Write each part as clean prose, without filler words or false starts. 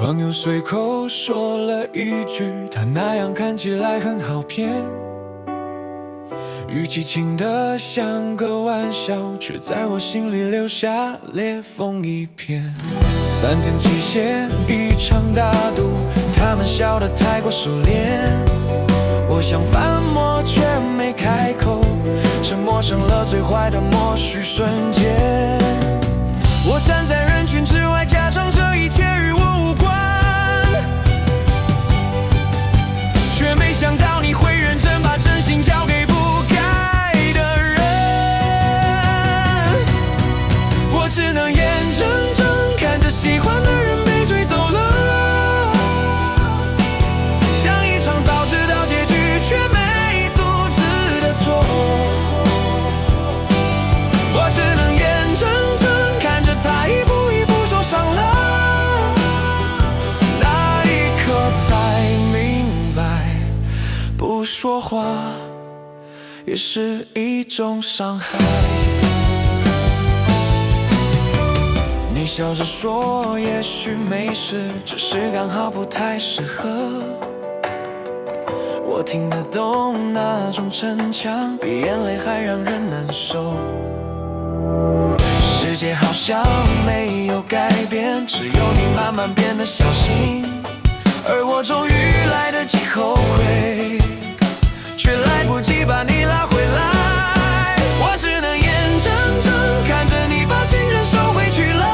朋友随口说了一句，他那样看起来很好骗，语气轻得像个玩笑，却在我心里留下裂缝一片。3天期限，一场大赌，他们笑得太过熟练，我想反驳却没开口，沉默成了最坏的默许瞬间。我站在人群之外，假装这一切与我无关，却没想到你会认真把真心交给不该的人。我只能眼睁睁看着喜欢的人被追走了，像一场早知道结局却没阻止的错。我只能眼睁睁看着他一步一步受伤了，那一刻才明白，不说话也是一种伤害。你笑着说也许没事，只是刚好不太适合。我听得懂那种逞强，比眼泪还让人难受。世界好像没有改变，只有你慢慢变得小心，而我终于来得及后悔，却来不及把你拉回来。我只能眼睁睁看着你把信任收回去了，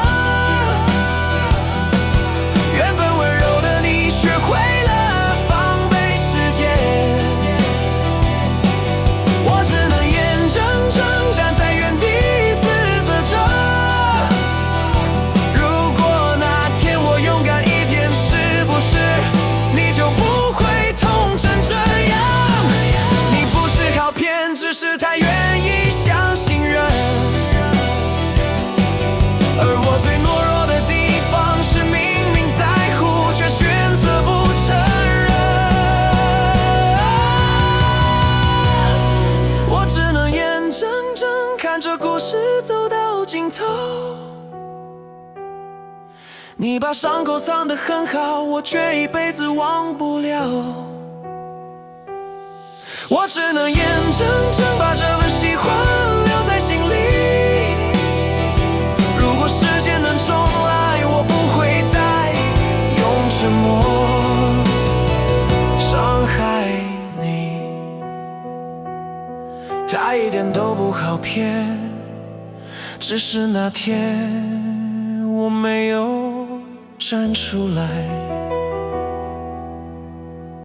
原本温柔的你学会了防备世界。我只能眼睁睁站在原地自责着，如果那天我勇敢一点，是不是你就不会痛成这样？你不是好骗，只是太愿意相信人，而我最懦弱的地方是明明在乎，却选择不承认。我只能眼睁睁看着故事走到尽头，你把伤口藏得很好，我却一辈子忘不了。我只能眼睁睁把这份喜欢留在心里，如果时间能重来，我不会再用沉默伤害你。他一点都不好骗，只是那天我没有站出来。